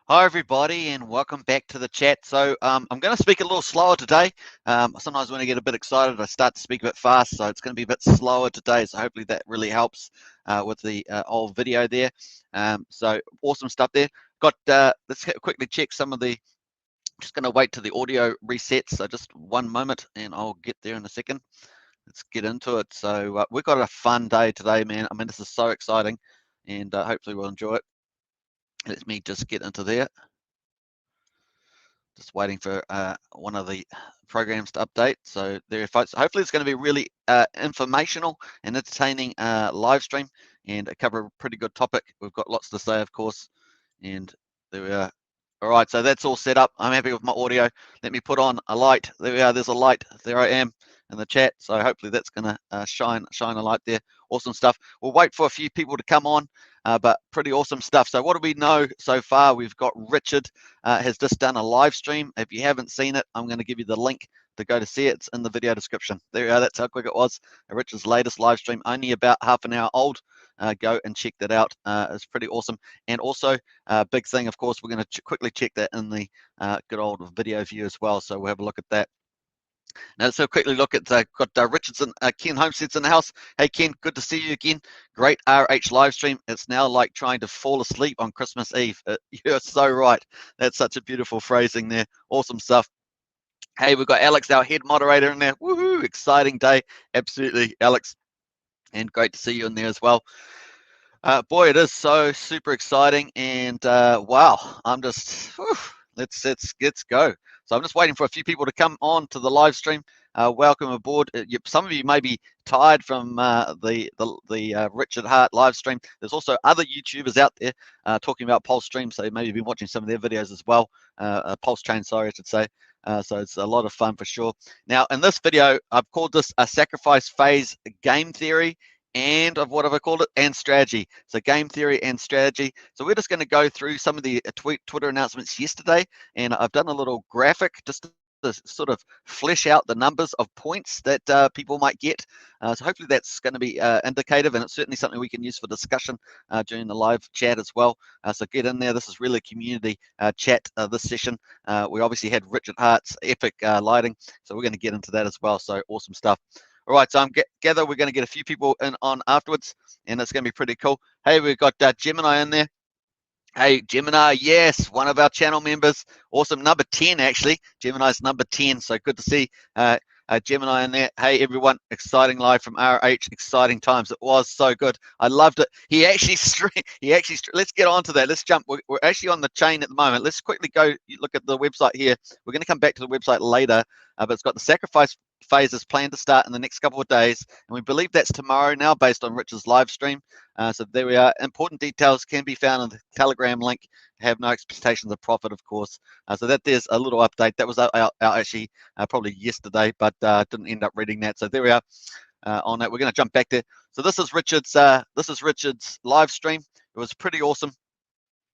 Hi everybody, and welcome back to the chat. So I'm going to speak a little slower today. Sometimes when I get a bit excited, I start to speak a bit fast, so it's going to be a bit slower today. So hopefully that really helps with the old video there. So awesome stuff there. Let's quickly check some of the. Just going to wait till the audio resets. So just one moment, and I'll get there in a second. Let's get into it. So we've got a fun day today, man. I mean, this is so exciting, and hopefully we'll enjoy it. Let me just get into there. Just waiting for one of the programs to update. So there, folks. Hopefully, it's going to be really informational and entertaining live stream and cover a pretty good topic. We've got lots to say, of course. And there we are. All right, so that's all set up. I'm happy with my audio. Let me put on a light. There we are. There's a light. There I am in the chat. So hopefully that's going to shine a light there. Awesome stuff. We'll wait for a few people to come on, but pretty awesome stuff. So what do we know so far? We've got Richard has just done a live stream. If you haven't seen it, I'm going to give you the link to go to see it. It's in the video description. There we are. That's how quick it was. Richard's latest live stream, only about half an hour old. Go and check that out. It's pretty awesome. And also, big thing, of course, we're going to quickly check that in the good old video view as well. So we'll have a look at that. Now, so quickly look at got Richardson, Ken Homestead's in the house. Hey, Ken, good to see you again. Great RH live stream. It's now like trying to fall asleep on Christmas Eve. You're so right. That's such a beautiful phrasing there. Awesome stuff. Hey, we've got Alex, our head moderator, in there. Woohoo! Exciting day. Absolutely, Alex. And great to see you in there as well. Boy, it is so super exciting, and wow, I'm just let's go. So I'm just waiting for a few people to come on to the live stream. Welcome aboard. Some of you may be tired from the Richard Hart live stream. There's also other YouTubers out there talking about Pulse stream, so maybe you've been watching some of their videos as well. Pulsechain, sorry, I should say. So it's a lot of fun for sure. Now, in this video, I've called this a sacrifice phase game theory and of what have I called it, and strategy. So game theory and strategy. So we're just going to go through some of the Twitter announcements yesterday, and I've done a little graphic just to sort of flesh out the numbers of points that people might get. So hopefully that's going to be indicative, and it's certainly something we can use for discussion during the live chat as well. So get in there. This is really a community chat this session. We obviously had Richard Hart's epic lighting, so we're going to get into that as well. So awesome stuff. All right, so gather we're going to get a few people in on afterwards, and it's going to be pretty cool. Hey, we've got Gemini in there. Hey, Gemini, yes, one of our channel members. Awesome, number 10, actually. Gemini's number 10, so good to see Gemini in there. Hey, everyone, exciting live from RH, exciting times. It was so good. I loved it. He actually let's get on to that. Let's jump. We're actually on the chain at the moment. Let's quickly go look at the website here. We're going to come back to the website later, but it's got the sacrifice phases planned to start in the next couple of days, and we believe that's tomorrow now based on Rich's live stream. So there we are. Important details can be found in the Telegram link. Have no expectations of profit, of course. So that there's a little update that was out actually probably yesterday, but didn't end up reading that. So there we are on that. We're going to jump back there. So this is Richard's live stream. It was pretty awesome.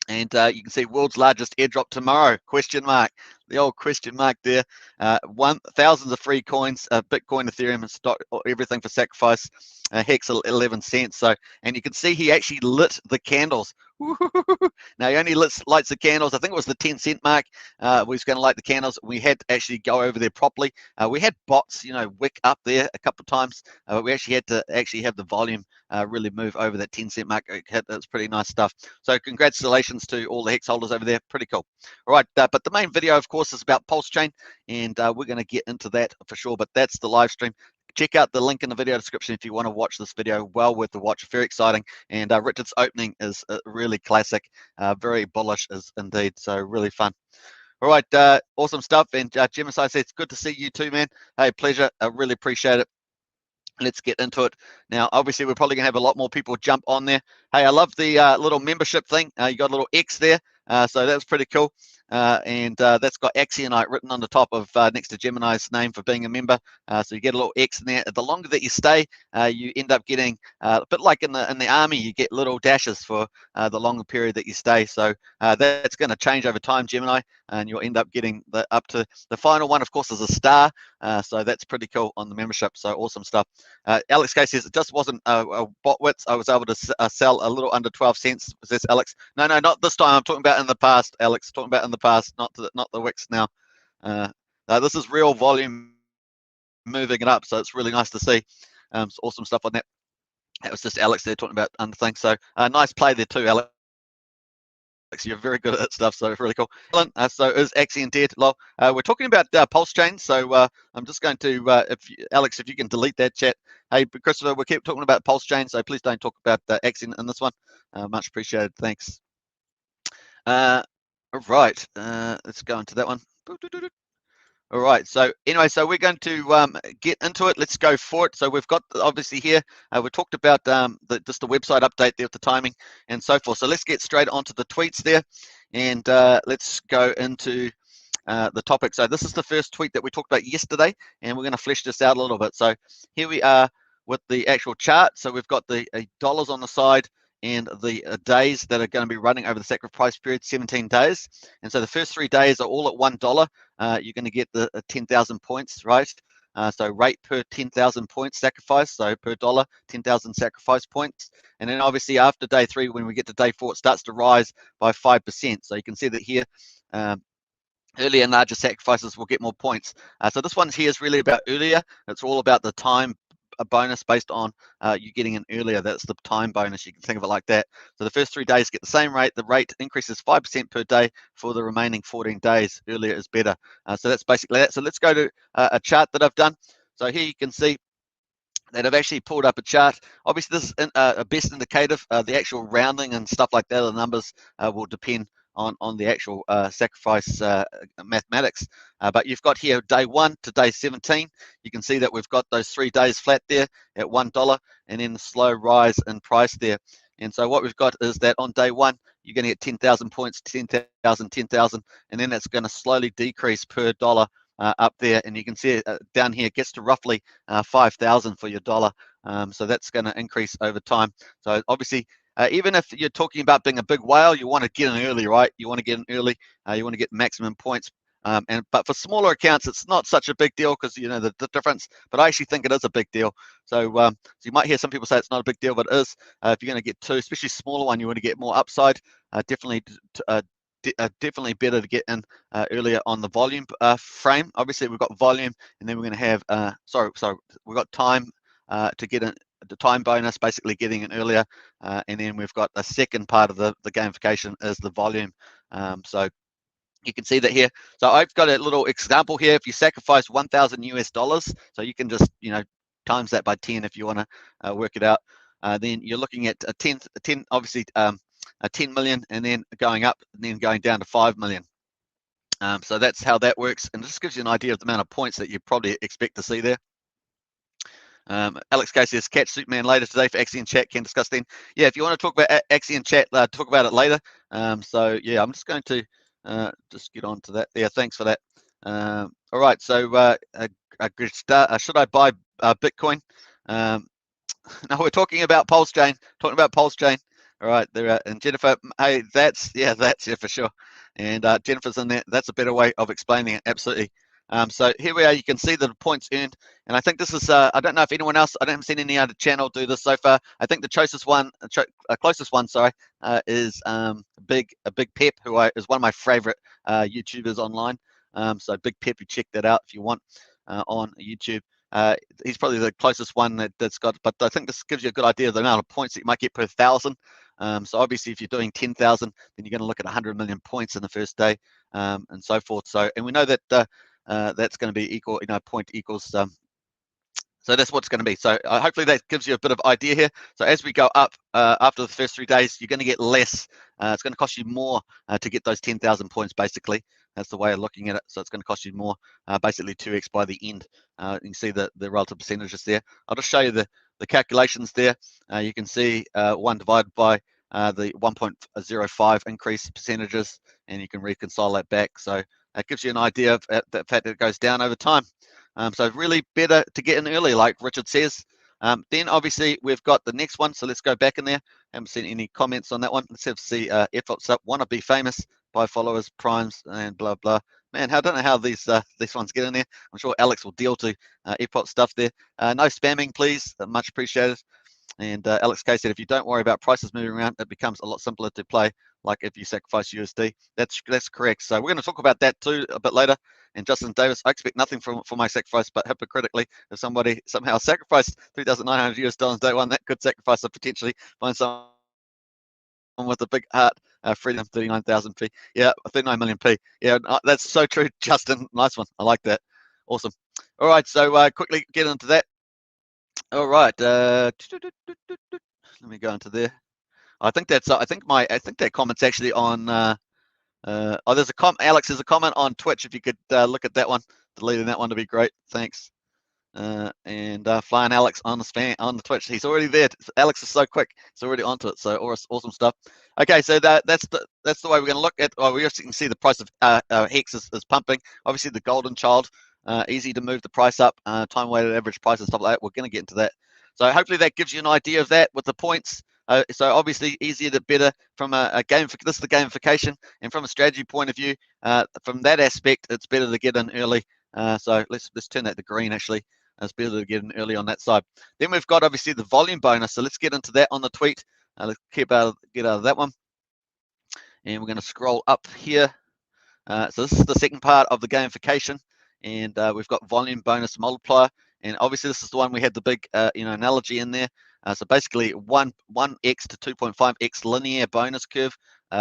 And you can see world's largest airdrop tomorrow, question mark, the old question mark there. Thousands of free coins, Bitcoin, Ethereum, stock, everything for sacrifice, Hex 11 cents. So, and you can see he actually lit the candles. Now he only lights the candles. I think it was the 10-cent mark. We was going to light the candles. We had to actually go over there properly. We had bots, wick up there a couple of times. We actually had to have the volume really move over that 10-cent mark. That's pretty nice stuff. So congratulations to all the Hex holders over there. Pretty cool. All right, but the main video, of course, is about Pulsechain, and we're going to get into that for sure. But that's the live stream. Check out the link in the video description if you want to watch this video. Well worth the watch. Very exciting. And Richard's opening is really classic. Very bullish indeed. So really fun. All right. Awesome stuff. And Gemini says, it's good to see you too, man. Hey, pleasure. I really appreciate it. Let's get into it. Now, obviously, we're probably going to have a lot more people jump on there. Hey, I love the little membership thing. You got a little X there. So that's pretty cool. and that's got Axionite written on the top of next to Gemini's name for being a member. So you get a little X in there. The longer that you stay, you end up getting a bit like in the army, you get little dashes for the longer period that you stay. So that's going to change over time, Gemini, and you'll end up getting up to the final one. Of course, is a star. So that's pretty cool on the membership. So awesome stuff. Alex K says it just wasn't a bot wits. I was able to sell a little under 12 cents. Was this Alex? No, not this time. I'm talking about in the past, Alex. Talking about in the past, not the wicks now. This is real volume moving it up, so it's really nice to see. It's awesome stuff on that. That was just Alex there talking about under things. So nice play there too, Alex. You're very good at that stuff, so really cool. So is Axion dead? Lol. We're talking about Pulsechain, so I'm just going to, Alex, if you can delete that chat. Hey, Christopher, we keep talking about Pulsechain, so please don't talk about Axion in this one. Much appreciated. Thanks. All right, let's go into that one. All right, so anyway, so we're going to get into it. Let's go for it. So we've got, obviously here, we talked about just the website update there with the timing and so forth. So let's get straight onto the tweets there, and let's go into the topic. So this is the first tweet that we talked about yesterday, and we're going to flesh this out a little bit. So here we are with the actual chart. So we've got the dollars on the side, and the days that are going to be running over the sacrifice period, 17 days. And so the first 3 days are all at $1. You're going to get the 10,000 points, right? So rate per 10,000 points sacrifice, so per dollar, 10,000 sacrifice points. And then obviously after day 3, when we get to day 4, it starts to rise by 5%. So you can see that here, earlier and larger sacrifices will get more points. So this one here is really about earlier. It's all about the time a bonus based on you getting in earlier. That's the time bonus. You can think of it like that. So the first 3 days get the same rate. The rate increases 5% per day for the remaining 14 days. Earlier is better. So that's basically that. So let's go to a chart that I've done. So here you can see that I've actually pulled up a chart. Obviously, this is a best indicative. The actual rounding and stuff like that, the numbers will depend on the actual sacrifice mathematics. But you've got here day 1 to day 17. You can see that we've got those 3 days flat there at $1, and then the slow rise in price there. And so what we've got is that on day 1, you're going to get 10,000 points, 10,000, 10,000, and then it's going to slowly decrease per dollar up there, and you can see it down here gets to roughly 5,000 for your dollar. So that's going to increase over time. So obviously, even if you're talking about being a big whale, you want to get in early, right? You want to get in early. You want to get maximum points. But for smaller accounts, it's not such a big deal because you know the difference. But I actually think it is a big deal. So, so you might hear some people say it's not a big deal, but it is. If you're going to get 2, especially smaller one, you want to get more upside. Definitely better to get in earlier on the volume frame. Obviously, we've got volume, and then we're going to have we've got time to get in. The time bonus, basically getting in earlier, and then we've got a second part of the gamification is the volume. So you can see that here. So I've got a little example here. If you sacrifice $1,000 US, so you can just times that by 10 if you want to work it out. Then you're looking at a 10 obviously a 10 million, and then going up, and then going down to 5 million. So that's how that works, and this gives you an idea of the amount of points that you probably expect to see there. Alex K says, catch Superman later today for Axion chat, can discuss then. Yeah, if you want to talk about Axion chat, talk about it later. So yeah, I'm just going to just get on to that. Yeah, thanks for that. All right, so should I buy Bitcoin? No, we're talking about Pulsechain. All right, there. And Jennifer, hey, that's yeah for sure. And Jennifer's in there. That's a better way of explaining it. Absolutely. So here we are. You can see the points earned, and I think this is. I don't know if anyone else. I haven't seen any other channel do this so far. I think the closest one, is Big Pep, who is one of my favorite YouTubers online. So Big Pep, you check that out if you want on YouTube. He's probably the closest one that's got. But I think this gives you a good idea of the amount of points that you might get per 1,000. So obviously, if you're doing 10,000, then you're going to look at 100 million points in the first day, and so forth. So, and we know that. That's going to be equal, point equals. So that's what it's going to be. So hopefully that gives you a bit of idea here. So as we go up after the first 3 days, you're going to get less. It's going to cost you more to get those 10,000 points, basically. That's the way of looking at it. So it's going to cost you more, basically 2x by the end. You can see the relative percentages there. I'll just show you the calculations there. You can see 1 divided by the 1.05 increase percentages, and you can reconcile that back. So that gives you an idea of the fact that it goes down over time. So really better to get in early, like Richard says. Then obviously we've got the next one, so let's go back in there. Haven't seen any comments on that one. Let's have see efforts up. Want to be famous, buy followers, primes, and blah blah. Man, I don't know how these ones get in there. I'm sure Alex will deal to EPOT stuff there. No spamming, please. Much appreciated. And Alex K said, if you don't worry about prices moving around, it becomes a lot simpler to play, like if you sacrifice USD. That's correct. So we're going to talk about that too a bit later. And Justin Davis, I expect nothing for my sacrifice, but hypocritically, if somebody somehow sacrificed $3,900 day one, that could sacrifice a potentially find someone with a big heart. Freedom 39,000p. Yeah, 39 million p. Yeah, that's so true, Justin. Nice one. I like that. Awesome. All right, so quickly get into that. All right. Let me go into there. I think that's. I think that comment's actually on. Oh, there's a Alex, there's a comment on Twitch. If you could look at that one, deleting that one to be great. Thanks. And flying Alex on the Twitch. He's already there. Alex is so quick. He's already onto it. So awesome stuff. Okay, so that's the way we're going to look at. Oh, we can see the price of Hex is pumping. Obviously, the golden child. Easy to move the price up. Time weighted average price and stuff like that. We're going to get into that. So hopefully that gives you an idea of that with the points. So obviously easier to better from a game. This is the gamification, and from a strategy point of view, from that aspect, it's better to get in early. So let's turn that to green actually. It's better to get in early on that side. Then we've got obviously the volume bonus. So let's get into that on the tweet. Let's get out of that one. And we're going to scroll up here. So this is the second part of the gamification. And we've got volume bonus multiplier. And obviously this is the one we had the big analogy in there. So basically 1x to 2.5x linear bonus curve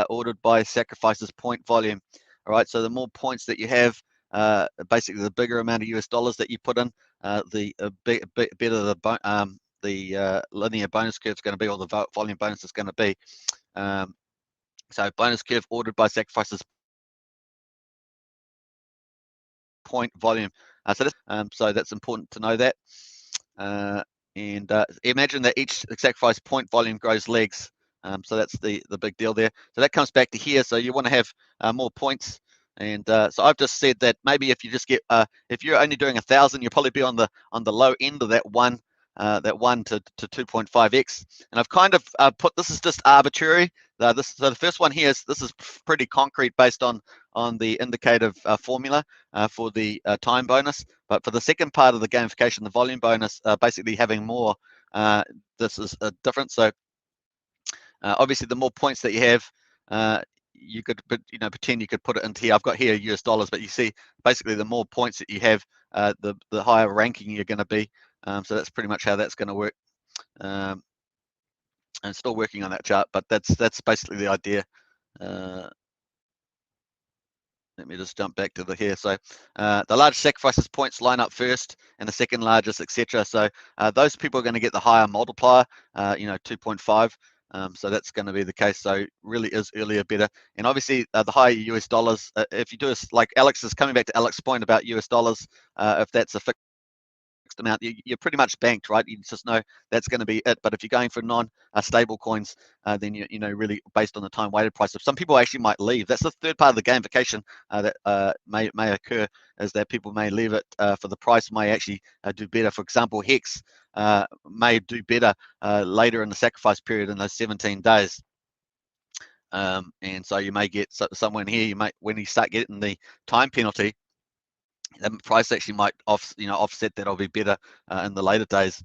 ordered by sacrifices point volume. All right, so the more points that you have, basically the bigger amount of US dollars that you put in, the better the linear bonus curve is going to be, or the volume bonus is going to be. So bonus curve ordered by sacrifices point volume. So that's important to know that. And imagine that each sacrifice point volume grows legs. So that's the big deal there. So that comes back to here. So you want to have more points. And so I've just said that maybe if you just get if you're only doing 1,000, you'll probably be on the low end of that 1 to 2.5x. And I've kind of put, this is just arbitrary. So the first one here is, this is pretty concrete based on the indicative formula for the time bonus. But for the second part of the gamification, the volume bonus, basically having more, this is different. So obviously the more points that you have, you could pretend you could put it into here. I've got here US dollars, but you see basically the more points that you have, the higher ranking you're going to be. So that's pretty much how that's going to work. And still working on that chart, but that's basically the idea. Let me just jump back to the here. So the largest sacrifices points line up first, and the second largest, etc. So those people are going to get the higher multiplier, 2.5. So that's going to be the case. So really is earlier better. And obviously the higher US dollars, if you do this, like Alex is coming back to Alex's point about US dollars, if that's a fixed amount, you're pretty much banked, right? You just know that's going to be it. But if you're going for non-stable coins, then you really based on the time weighted price. Some people actually might leave. That's the third part of the gamification that may occur, is that people may leave it for the price may actually do better. For example, Hex may do better later in the sacrifice period in those 17 days. And so you may get somewhere in here, when you start getting the time penalty, the price actually might offset that or be better in the later days.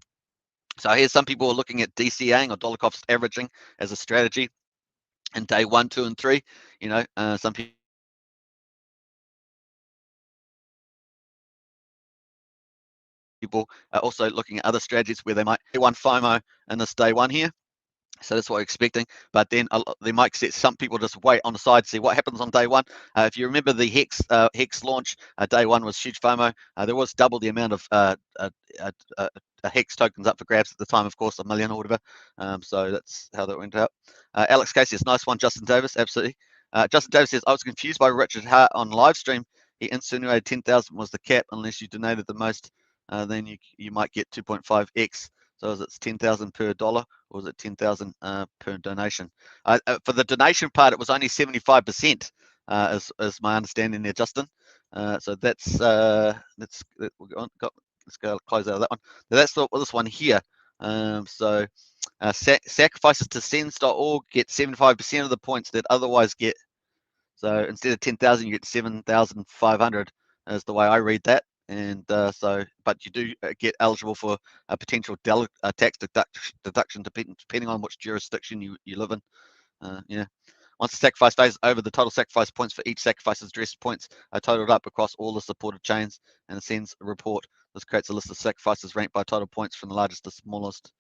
So here's some people are looking at DCAing or dollar cost averaging as a strategy in day 1, 2, and 3. Some people are also looking at other strategies where they might day 1 FOMO in this day 1 here. So that's what we're expecting. But then they might set some people just wait on the side to see what happens on day 1. If you remember the Hex launch, day 1 was huge FOMO. There was double the amount of Hex tokens up for grabs at the time, of course, 1 million or whatever. So that's how that went out. Alex Casey says, nice one, Justin Davis. Absolutely. Justin Davis says, I was confused by Richard Hart on live stream. He insinuated 10,000 was the cap unless you donated the most. Then you might get 2.5x. So is it 10,000 per dollar, or is it 10,000 per donation? For the donation part, it was only 75%. is my understanding there, Justin. So let's go close out of that one. Now that's this one here. Sacrifices to sends.org get 75% of the points that otherwise get. So instead of 10,000, you get 7,500 is the way I read that. And but you do get eligible for a potential tax deduction depending on which jurisdiction you live in. Yeah. Once the sacrifice phase is over, the total sacrifice points for each sacrifice's address points are totaled up across all the supported chains and sends a report. This creates a list of sacrifices ranked by total points from the largest to smallest.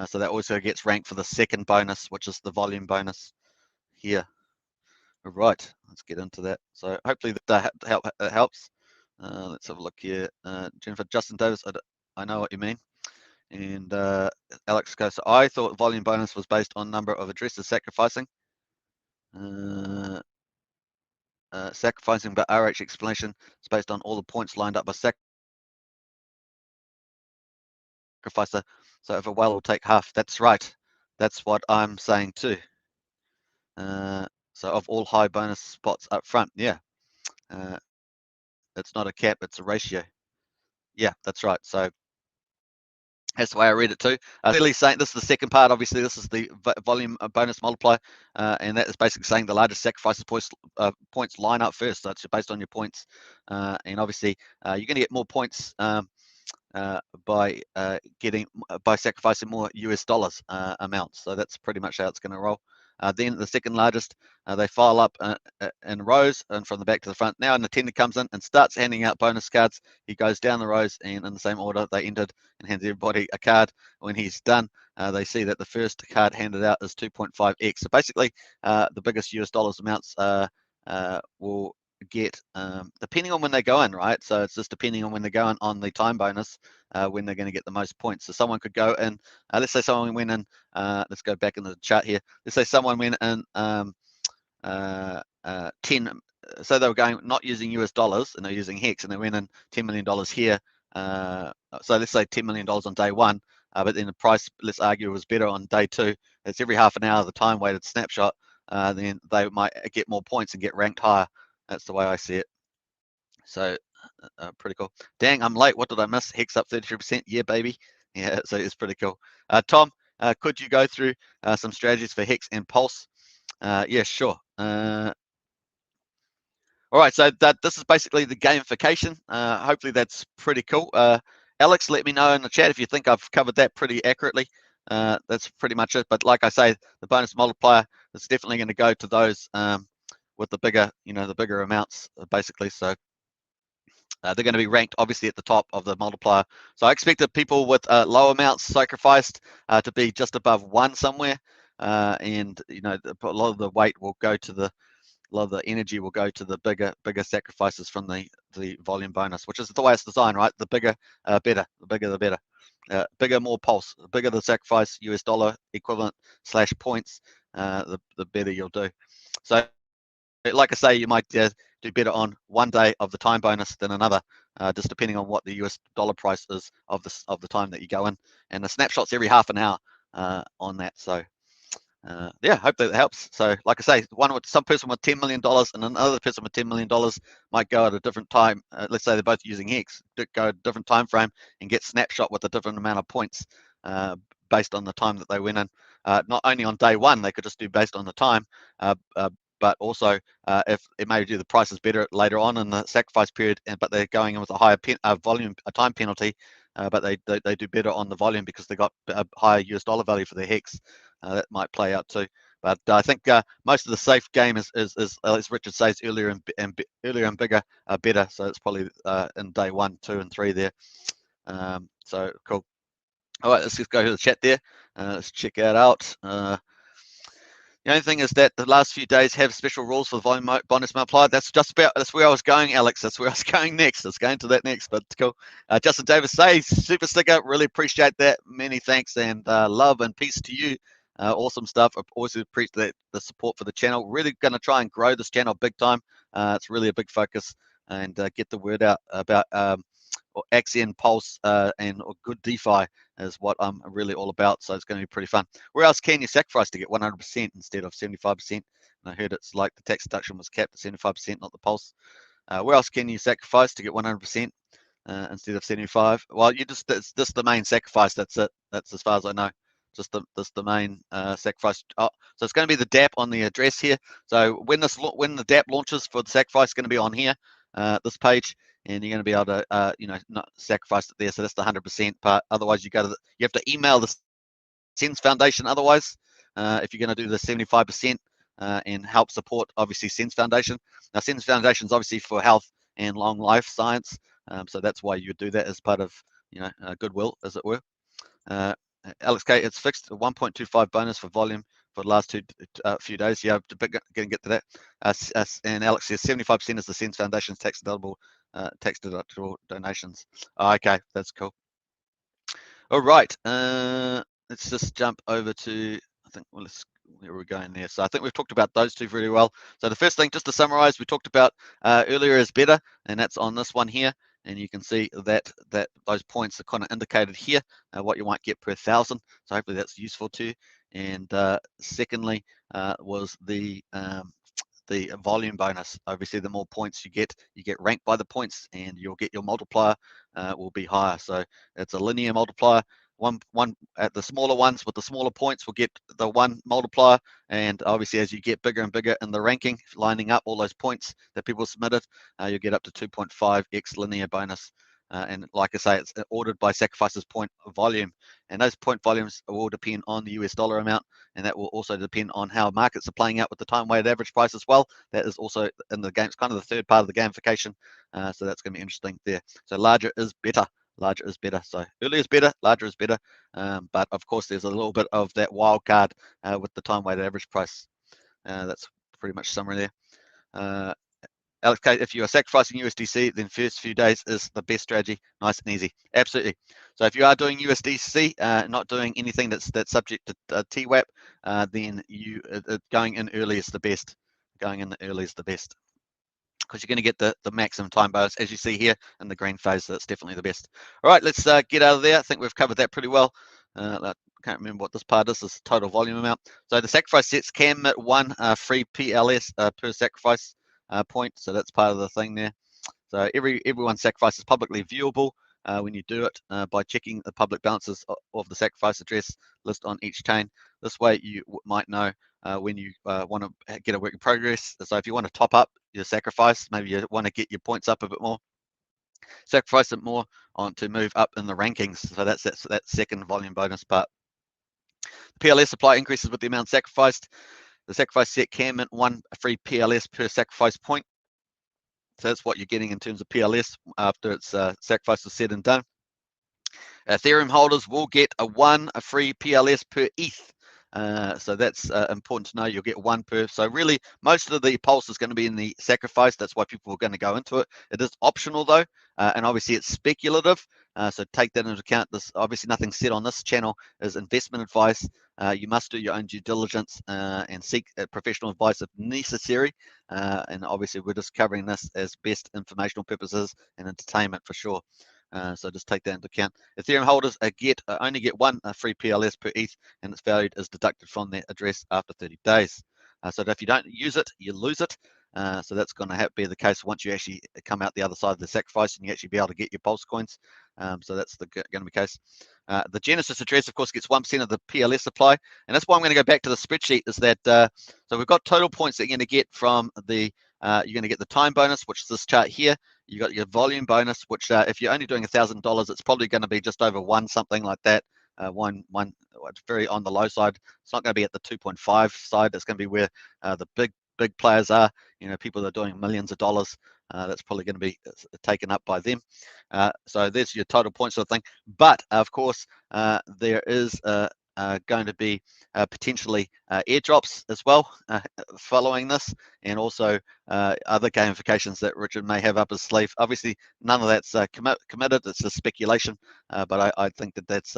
So that also gets ranked for the second bonus, which is the volume bonus here. Right, let's get into that. So hopefully that helps. Let's have a look here. Jennifer, Justin Davis, I know what you mean. And Alex goes, so I thought volume bonus was based on number of addresses sacrificing. Sacrificing, but RH explanation is based on all the points lined up by sacrificer. So if a whale will take half, that's right. That's what I'm saying too. So of all high bonus spots up front, yeah. It's not a cap, it's a ratio. Yeah, that's right. So that's the way I read it too. Clearly saying this is the second part. Obviously, this is the volume bonus multiplier, and that is basically saying the largest sacrifices points line up first. So it's based on your points, and obviously you're going to get more points by sacrificing more US dollars amounts. So that's pretty much how it's going to roll. Then the second largest, they file up in rows and from the back to the front. Now an attendant comes in and starts handing out bonus cards. He goes down the rows and in the same order they entered and hands everybody a card. When he's done, they see that the first card handed out is 2.5x. So basically, the biggest US dollars amounts will get depending on when they go in, right? So it's just depending on when they go in on the time bonus when they're going to get the most points. So someone could go in, let's say someone went in, let's go back in the chart here. Let's say someone went in 10, so they were going not using US dollars and they're using Hex and they went in $10 million here. So let's say $10 million on day one, but then the price, let's argue, was better on day two. It's every half an hour, the time weighted snapshot, then they might get more points and get ranked higher. That's the way I see it. So pretty cool. Dang, I'm late. What did I miss? Hex up 33%. Yeah, baby. Yeah, so it's pretty cool. Tom, could you go through some strategies for Hex and Pulse? Yeah, sure. All right, so this is basically the gamification. Hopefully that's pretty cool. Alex, let me know in the chat if you think I've covered that pretty accurately. That's pretty much it. But like I say, the bonus multiplier is definitely going to go to those with the bigger, the bigger amounts, basically. So they're going to be ranked obviously at the top of the multiplier. So I expected people with low amounts sacrificed to be just above 1 somewhere, and a lot of the weight will go to a lot of the energy will go to the bigger sacrifices from the volume bonus, which is the way it's designed, right? The bigger, better. The bigger, the better. Bigger, more pulse. The bigger the sacrifice, US dollar equivalent / points, the better you'll do. So, like I say, you might do better on one day of the time bonus than another, just depending on what the US dollar price is of the time that you go in. And the snapshots every half an hour on that. So yeah, hope that helps. So like I say, some person with $10 million and another person with $10 million might go at a different time. Let's say they're both using Hex, go at a different time frame and get snapshot with a different amount of points based on the time that they went in. Not only on day one, they could just do based on the time, but also if it may do the prices better later on in the sacrifice period, but they're going in with a higher volume, a time penalty, but they do better on the volume because they got a higher US dollar value for their Hex. That might play out too. But I think most of the safe game is as Richard says, earlier and bigger are better. So it's probably in day 1, 2, and 3 there. So cool. All right, let's just go to the chat there. Let's check that out. The only thing is that the last few days have special rules for the volume bonus multiplier. That's where I was going, Alex. That's where I was going next. Let's go into that next, but cool. Justin Davis says, super sticker. Really appreciate that. Many thanks and love and peace to you. Awesome stuff. I always appreciate the support for the channel. Really going to try and grow this channel big time. It's really a big focus and get the word out about Hex and Pulse and good DeFi is what I'm really all about. So it's going to be pretty fun. Where else can you sacrifice to get 100% instead of 75%? And I heard it's like the tax deduction was capped at 75%, not the Pulse. Where else can you sacrifice to get 100% instead of 75? Well, it's just the main sacrifice. That's it. That's as far as I know. Just the main sacrifice. Oh, so it's going to be the DApp on the address here. So when the DApp launches for the sacrifice, it's going to be on here, this page, and you're going to be able to not sacrifice it there. So that's the 100% part. Otherwise, you have to email the Sens Foundation. Otherwise, if you're going to do the 75% and help support obviously Sens Foundation. Now, Sens Foundation is obviously for health and long life science. So that's why you do that as part of goodwill, as it were. Alex K, it's fixed 1.25 bonus for volume for the last few days. Yeah, going to get to that. And Alex says 75% is the Sens Foundation's tax deductible donations. Oh, okay, that's cool. All right, let's just jump over to, I think, well, where we're going there. So I think we've talked about those two really well. So the first thing, just to summarize, we talked about earlier is better, and that's on this one here. And you can see that those points are kind of indicated here, what you might get per 1,000. So hopefully that's useful to you. And secondly was the volume bonus. Obviously, the more points you get ranked by the points, and you'll get your multiplier will be higher. So it's a linear multiplier. One at the smaller ones with the smaller points will get the one multiplier, and obviously as you get bigger and bigger in the ranking, lining up all those points that people submitted, you'll get up to 2.5x linear bonus. And like I say, it's ordered by sacrifices point volume, and those point volumes will depend on the US dollar amount, and that will also depend on how markets are playing out with the time weighted average price as well. That is also in the game. It's kind of the third part of the gamification, so that's going to be interesting there. So larger is better. Larger is better. So earlier is better, larger is better. But of course, there's a little bit of that wild card with the time weighted average price. That's pretty much summary there. Alex K, if you are sacrificing USDC, then first few days is the best strategy. Nice and easy. Absolutely. So if you are doing USDC, not doing anything that's subject to TWAP, then going in early is the best. Going in early is the best, because you're going to get the maximum time bonus, as you see here in the green phase. So that's definitely the best. All right, let's get out of there. I think we've covered that pretty well. I can't remember what this part is. This is total volume amount. So the sacrifice sets can emit one free PLS per sacrifice point. So that's part of the thing there. So everyone's sacrifice is publicly viewable when you do it by checking the public balances of the sacrifice address list on each chain. This way you might know when you want to get a work in progress. So if you want to top up your sacrifice, maybe you want to get your points up a bit more, sacrifice it more on to move up in the rankings. So that's that second volume bonus part. The PLS supply increases with the amount sacrificed. The sacrifice set can mint one free PLS per sacrifice point. So that's what you're getting in terms of PLS after it's sacrifice is said and done. Ethereum holders will get a free PLS per ETH. So that's important to know. You'll get one per. So really, most of the pulse is going to be in the sacrifice. That's why people are going to go into it. It is optional though, and obviously it's speculative. So take that into account. This obviously nothing said on this channel is investment advice. You must do your own due diligence and seek professional advice if necessary. And obviously we're just covering this as best informational purposes and entertainment for sure. So just take that into account. Ethereum holders only get one free PLS per ETH, and its value is deducted from their address after 30 days. So if you don't use it, you lose it. So that's going to be the case once you actually come out the other side of the sacrifice and you actually be able to get your pulse coins. So that's going to be the case. The Genesis address, of course, gets 1% of the PLS supply, and that's why I'm going to go back to the spreadsheet. Is that so we've got total points that you're going to get from the you're going to get the time bonus, which is this chart here. You got your volume bonus, which if you're only doing $1,000, it's probably going to be just over one, something like that. It's very on the low side. It's not going to be at the 2.5 side. It's going to be where the big players are. You know, people that are doing millions of dollars. That's probably going to be taken up by them. So there's your total points sort of thing. But of course, there is going to be potentially airdrops as well following this, and also other gamifications that Richard may have up his sleeve. Obviously, none of that's committed. It's a speculation, but I think that's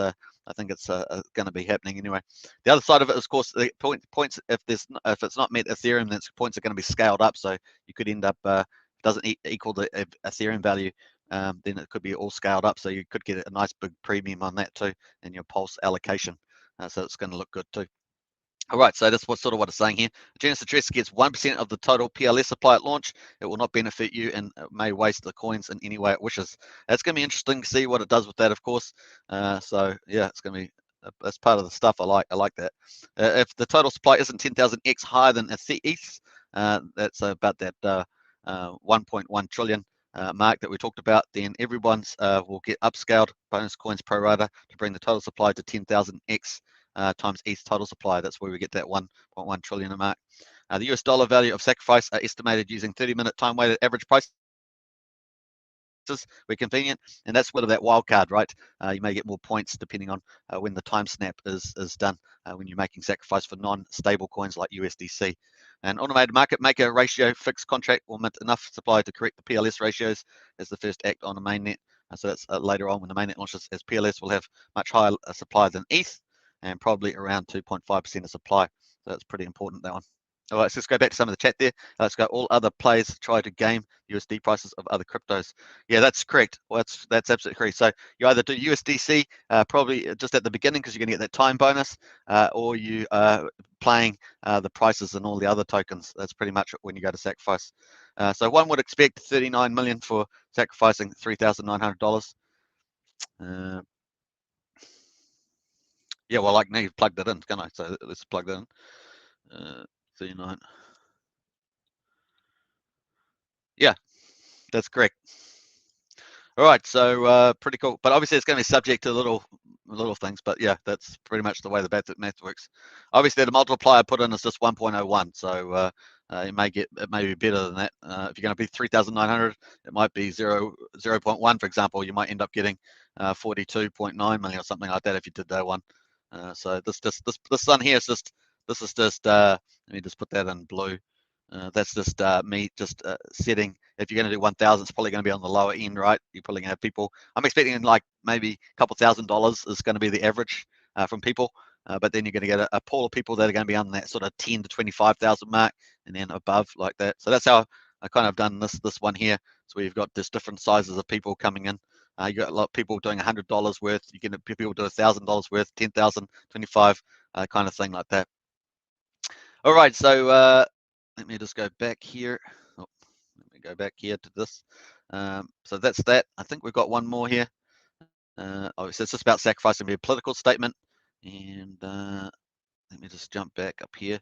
I think it's going to be happening anyway. The other side of it is, of course, the points. If it's not met Ethereum, then points are going to be scaled up. So you could end up doesn't equal the Ethereum value, then it could be all scaled up. So you could get a nice big premium on that too in your Pulse allocation. So it's going to look good too. All right, so that's sort of what it's saying here. Genesis Address gets 1% of the total PLS supply at launch. It will not benefit you and it may waste the coins in any way it wishes. It's going to be interesting to see what it does with that, of course. So yeah, it's going to be, that's part of the stuff I like. I like that. If the total supply isn't 10,000x higher than a ETH, that's about that 1.1 trillion mark that we talked about, then everyone's will get upscaled bonus coins pro rata to bring the total supply to 10,000x. Times ETH total supply. That's where we get that 1.1 trillion mark. The US dollar value of sacrifice are estimated using 30-minute time weighted average prices where convenient, and that's sort of that wild card, right? You may get more points depending on when the time snap is done when you're making sacrifice for non-stable coins like USDC. An automated market maker ratio fixed contract will mint enough supply to correct the PLS ratios as the first act on a mainnet. So that's later on when the mainnet launches, as PLS will have much higher supply than ETH, and probably around 2.5% of supply. So that's pretty important, that one. All right, so let's go back to some of the chat there. Let's go. All other players try to game USD prices of other cryptos. Yeah, that's correct. Well, that's absolutely correct. So you either do USDC probably just at the beginning because you're going to get that time bonus, or you are playing the prices and all the other tokens. That's pretty much when you go to sacrifice. So one would expect 39 million for sacrificing $3,900. Yeah, well, like now you've plugged it in, can I? So let's plug that in. 39. Yeah, that's correct. All right, so pretty cool. But obviously, it's going to be subject to little things. But yeah, that's pretty much the way the math works. Obviously, the multiplier put in is just 1.01, so it may be better than that. If you're going to be 3,900, it might be 0.1, for example. You might end up getting 42.9 million or something like that if you did that one. So this one here is just let me just put that in blue. That's just me just setting. If you're going to do 1,000, it's probably going to be on the lower end, right? You're probably going to have people. I'm expecting like maybe a couple $1,000 is going to be the average from people, but then you're going to get a pool of people that are going to be on that sort of 10 to 25,000 mark, and then above like that. So that's how I kind of done this one here. So you've got just different sizes of people coming in. You got a lot of people doing $100 worth. You get people do $1,000 worth, 10,000, 25, kind of thing like that. All right, so let me just go back here. Oh, let me go back here to this. So that's that. I think we've got one more here. So it's just about sacrificing a political statement. And let me just jump back up here.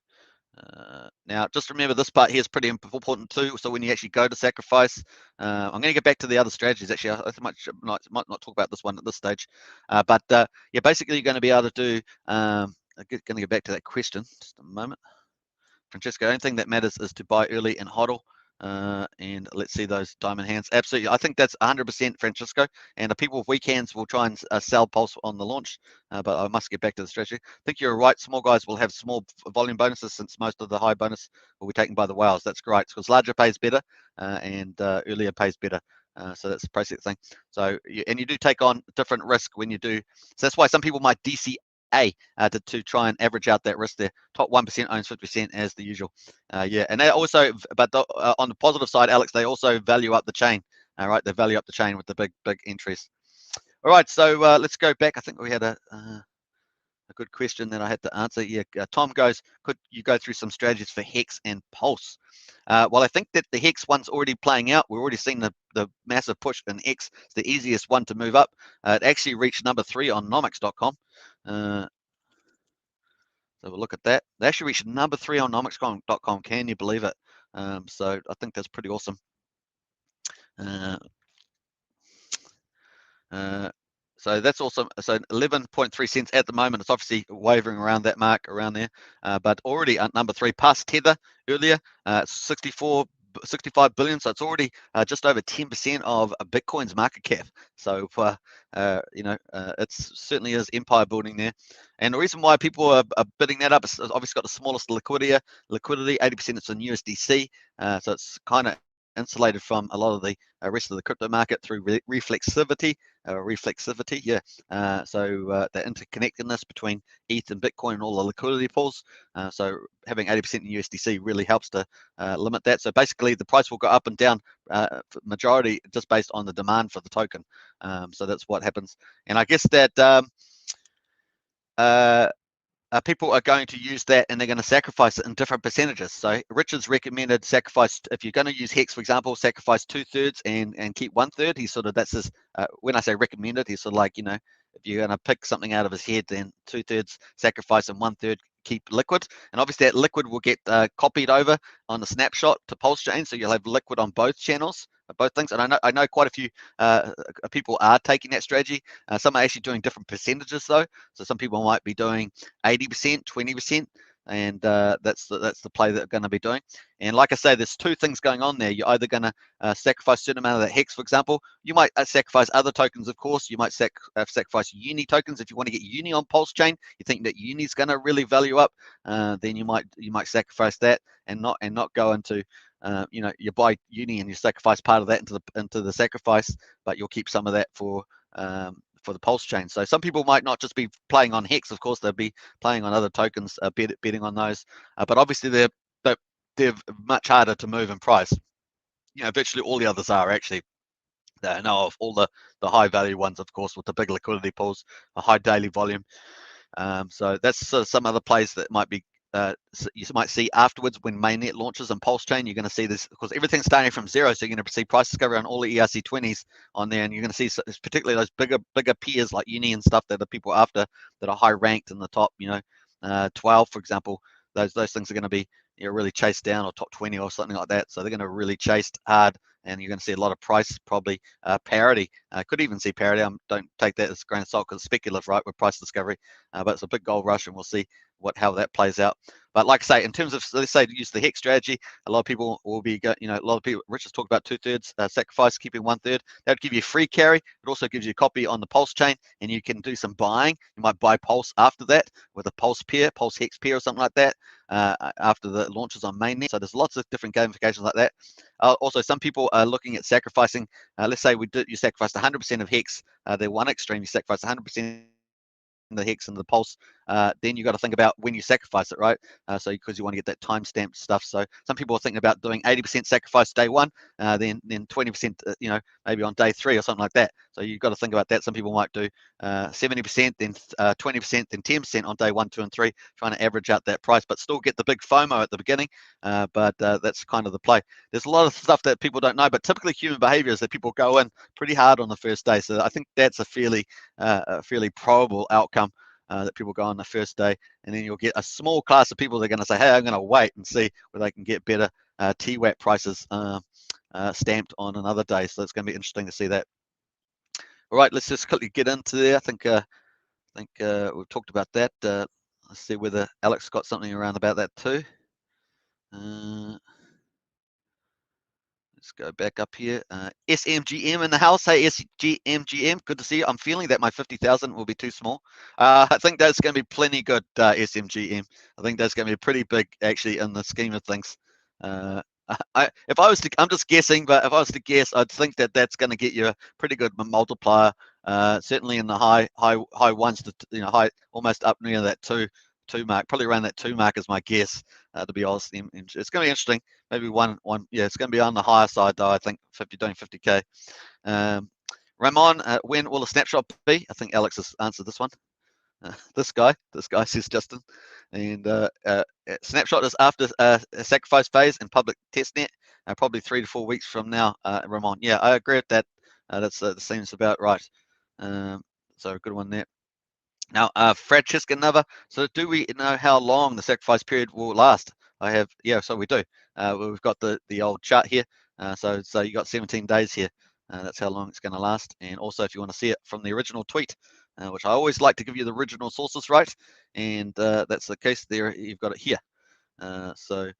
Now, just remember this part here is pretty important too. So when you actually go to sacrifice, I'm going to get back to the other strategies. Actually, I might not talk about this one at this stage. But yeah, basically you're going to be able to do, I'm going to get back to that question just a moment. Francesco, the only thing that matters is to buy early and hodl. And let's see those diamond hands. Absolutely. I think that's 100% Francesco. And the people with weekends will try and sell Pulse on the launch. But I must get back to the strategy. I think you're right. Small guys will have small volume bonuses since most of the high bonus will be taken by the whales. That's great because larger pays better and earlier pays better. So that's the basic thing. So, and you do take on different risk when you do. So that's why some people might DCA to try and average out that risk there. Top 1% owns 50% as the usual. Yeah, and they also, but on the positive side, Alex, they also value up the chain. All right, they value up the chain with the big entries. All right, so let's go back. I think we had a good question that I had to answer. Yeah, Tom goes, could you go through some strategies for Hex and Pulse? Well, I think that the Hex one's already playing out. We've already seen the massive push in Hex. It's the easiest one to move up. It actually reached number 3 on nomics.com. So we'll look at that. They actually reached number 3 on nomics.com. Can you believe it? So I think that's pretty awesome. So that's awesome. So 11.3 cents at the moment. It's obviously wavering around that mark around there, but already at number 3, past Tether earlier, 65 billion. So it's already just over 10% of Bitcoin's market cap. So you know, it certainly is empire building there. And the reason why people are bidding that up is obviously got the smallest liquidity. 80% it's in USDC. So it's kind of insulated from a lot of the rest of the crypto market through reflexivity. reflexivity, so the interconnectedness between ETH and Bitcoin and all the liquidity pools. So having 80% in USDC really helps to limit that. So basically the price will go up and down majority just based on the demand for the token. So that's what happens. And I guess that people are going to use that and they're going to sacrifice it in different percentages. So Richard's recommended sacrifice, if you're going to use Hex, for example, sacrifice 2/3 and keep 1/3. He's sort of, that's his, when I say recommended, he's sort of like, if you're going to pick something out of his head, then 2/3 sacrifice and 1/3 keep liquid. And obviously that liquid will get copied over on the snapshot to Pulsechain, so you'll have liquid on both channels, both things. And I know quite a few people are taking that strategy. Some are actually doing different percentages though. So some people might be doing 80%, 20%, and that's the play that they're going to be doing. And like I say, there's two things going on there. You're either going to sacrifice a certain amount of that Hex, for example. You might sacrifice other tokens, of course. You might sacrifice Uni tokens if you want to get Uni on Pulsechain. You think that Uni is going to really value up, then you might sacrifice that and not go into you buy Uni and you sacrifice part of that into the sacrifice, but you'll keep some of that for the Pulsechain. So some people might not just be playing on Hex, of course, they'll be playing on other tokens, betting on those. But obviously they're much harder to move in price. Virtually all the others are actually. I know of all the high value ones, of course, with the big liquidity pools, a high daily volume. So that's some other plays that might be you might see afterwards when mainnet launches on Pulsechain. You're going to see this because everything's starting from zero, so you're going to see price discovery on all the ERC20s on there, and you're going to see particularly those bigger peers like Uni and stuff that are people after that are high ranked in the top 12, for example. Those things are going to be really chased down, or top 20 or something like that. So they're going to really chased hard, and you're going to see a lot of price probably parity. Could even see parity. Don't take that as a grain of salt because it's speculative, right, with price discovery. But it's a big gold rush, and we'll see how that plays out. But like I say, in terms of, let's say, to use the Hex strategy, a lot of people will be, a lot of people, Rich has talked about 2/3 sacrifice, keeping 1/3. That would give you free carry. It also gives you a copy on the Pulsechain, and you can do some buying. You might buy Pulse after that with a Pulse pair, Pulse Hex pair or something like that, after the launches on mainnet. So there's lots of different gamifications like that. Also, some people are looking at sacrificing, let's say you sacrificed 100% of Hex, they're one extreme, you sacrifice 100% the Hex and the Pulse, then you got to think about when you sacrifice it, right? So because you want to get that timestamp stuff. So some people are thinking about doing 80% sacrifice day one, then 20%, maybe on day 3 or something like that. So you've got to think about that. Some people might do 70%, then 20%, then 10% on day 1, 2, and 3, trying to average out that price, but still get the big FOMO at the beginning. But that's kind of the play. There's a lot of stuff that people don't know, but typically human behavior is that people go in pretty hard on the first day. So I think that's a fairly probable outcome, that people go on the first day, and then you'll get a small class of people that are going to say, hey, I'm going to wait and see whether they can get better TWAP prices stamped on another day. So it's going to be interesting to see that. All right, let's just quickly get into there. I think we've talked about that. Let's see whether Alex got something around about that too. Let's go back up here. SMGM in the house. Hey, SMGM, good to see you. I'm feeling that my 50,000 will be too small. I think that's going to be plenty good, SMGM. I think that's going to be pretty big, actually, in the scheme of things. If I was to, I'm just guessing, but if I was to guess, I'd think that that's going to get you a pretty good multiplier. Certainly in the high ones to high, almost up near that two mark, probably around that 2 mark is my guess. To be honest, it's going to be interesting. Maybe one, yeah, it's going to be on the higher side though. I think doing 50k. Ramon, when will the snapshot be? I think Alex has answered this one. This guy says Justin, and snapshot is after a sacrifice phase and public testnet, probably 3 to 4 weeks from now. Ramon, yeah, I agree with that. That seems about right. So a good one there. Now, Francesca Nava, so do we know how long the sacrifice period will last? So we do. We've got the old chart here. So you got 17 days here. That's how long it's going to last. And also, if you want to see it from the original tweet, which I always like to give you the original sources, right? And that's the case there. You've got it here. There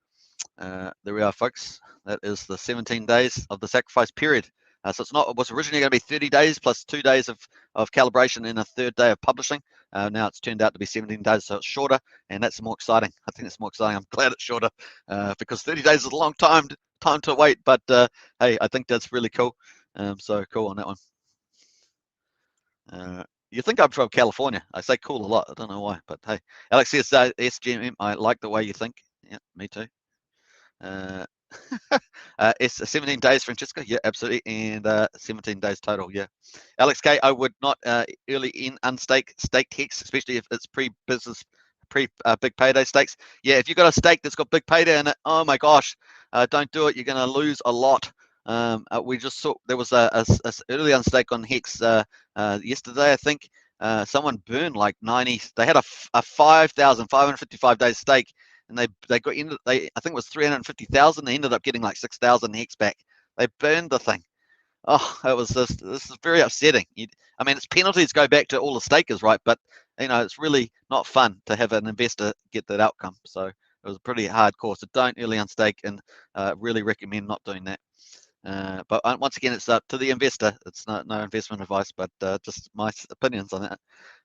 we are, folks. That is the 17 days of the sacrifice period. So it was originally going to be 30 days plus 2 days of calibration and a 3rd day of publishing. Now it's turned out to be 17 days, so it's shorter, and that's more exciting. I think it's more exciting. I'm glad it's shorter because 30 days is a long time to wait. But hey, I think that's really cool. So cool on that one. You think I'm from California. I say cool a lot. I don't know why, but hey. Alex says, SGMM, I like the way you think. Yeah, me too. It's 17 days, Francesco. Yeah, absolutely. And 17 days total. Yeah. Alex K, I would not early in unstake staked Hex, especially if it's pre-business, big payday stakes. Yeah, if you've got a stake that's got big payday in it, oh my gosh, don't do it. You're going to lose a lot. We just saw there was a early unstake on Hex yesterday, I think. Someone burned like 90. They had a 5,555 days stake, and they got into I think it was 350,000. They ended up getting like 6,000 Hex back. They burned the thing. Oh, it was this is very upsetting. I mean, its penalties go back to all the stakers, right? But it's really not fun to have an investor get that outcome. So it was a pretty hard course. So don't early unstake, and really recommend not doing that. But once again, it's up to the investor. It's no investment advice, but just my opinions on that.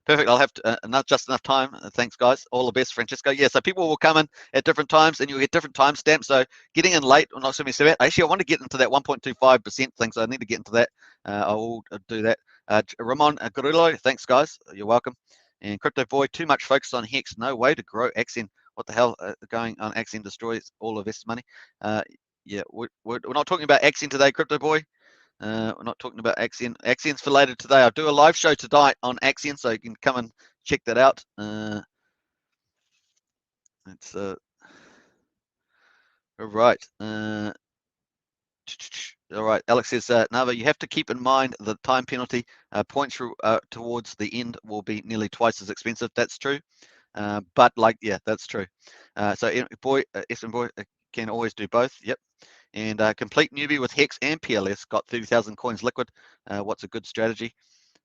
Perfect. I'll have not just enough time. Thanks, guys. All the best, Francesco. Yeah, so people will come in at different times, and you'll get different timestamps. So getting in late will not so bad. Actually, I want to get into that 1.25% thing, so I need to get into that. I will do that. Ramon Guerrillo, thanks, guys. You're welcome. And Crypto Boy, too much focus on Hex. No way to grow Axien. What the hell going on? Axien destroys all investors' money. Yeah, we're not talking about Axien today, Crypto Boy. We're not talking about Axien. Axien's for later today. I'll do a live show tonight on Axien, so you can come and check that out. It's all right. All right. Alex says, Nava, you have to keep in mind the time penalty. Points towards the end will be nearly twice as expensive. That's true. But yeah, that's true. So boy, and boy can always do both. Yep. And complete newbie with Hex and PLS got 30,000 coins liquid. What's a good strategy?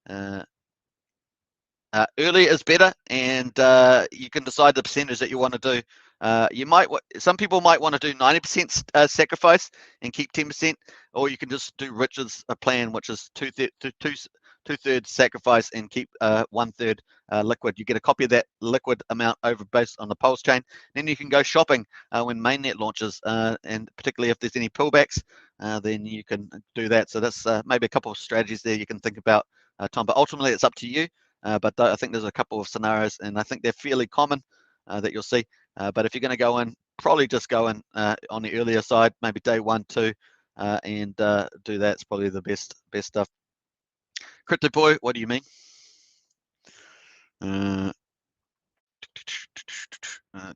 Early is better, and you can decide the percentage that you want to do. Some people might want to do 90% sacrifice and keep 10%, or you can just do Richard's plan, which is two-thirds sacrifice and keep 1/3 liquid. You get a copy of that liquid amount over based on the Pulsechain. Then you can go shopping when mainnet launches, and particularly if there's any pullbacks, then you can do that. So that's maybe a couple of strategies there you can think about, Tom. But ultimately, it's up to you. But I think there's a couple of scenarios, and I think they're fairly common that you'll see. But if you're going to go in, probably just go in on the earlier side, maybe day 1, 2, and do that. It's probably the best stuff. Crypto Boy, what do you mean?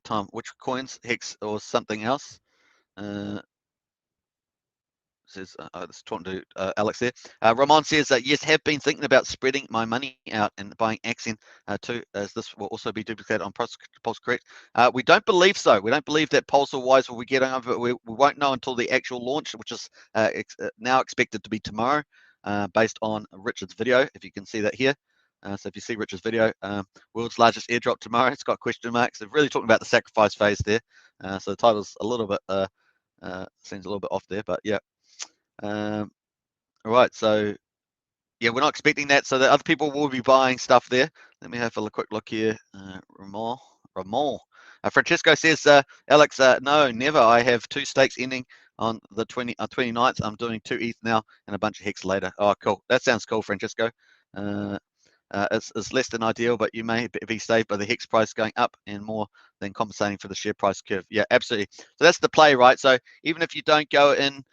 Tom, which coins, Hex or something else? Says this talking to Alex there. Ramon says yes, have been thinking about spreading my money out and buying Axien too, as this will also be duplicated on Pulse, correct? We don't believe so. We don't believe that Pulse or Wise will be getting over it. We won't know until the actual launch, which is now expected to be tomorrow, based on Richard's video. If you can see that here. So if you see Richard's video, world's largest airdrop tomorrow, it's got question marks. They're really talking about the sacrifice phase there. So the title's a little bit seems a little bit off there, but yeah. All right, so yeah, we're not expecting that. So the other people will be buying stuff there. Let me have a quick look here. Ramon. Francesco says, Alex, no, never. I have 2 stakes ending on the 29th. I'm doing 2 ETH now and a bunch of Hex later. Oh, cool. That sounds cool, Francesco. It's less than ideal, but you may be saved by the Hex price going up and more than compensating for the share price curve. Yeah, absolutely. So that's the play, right? So even if you don't go in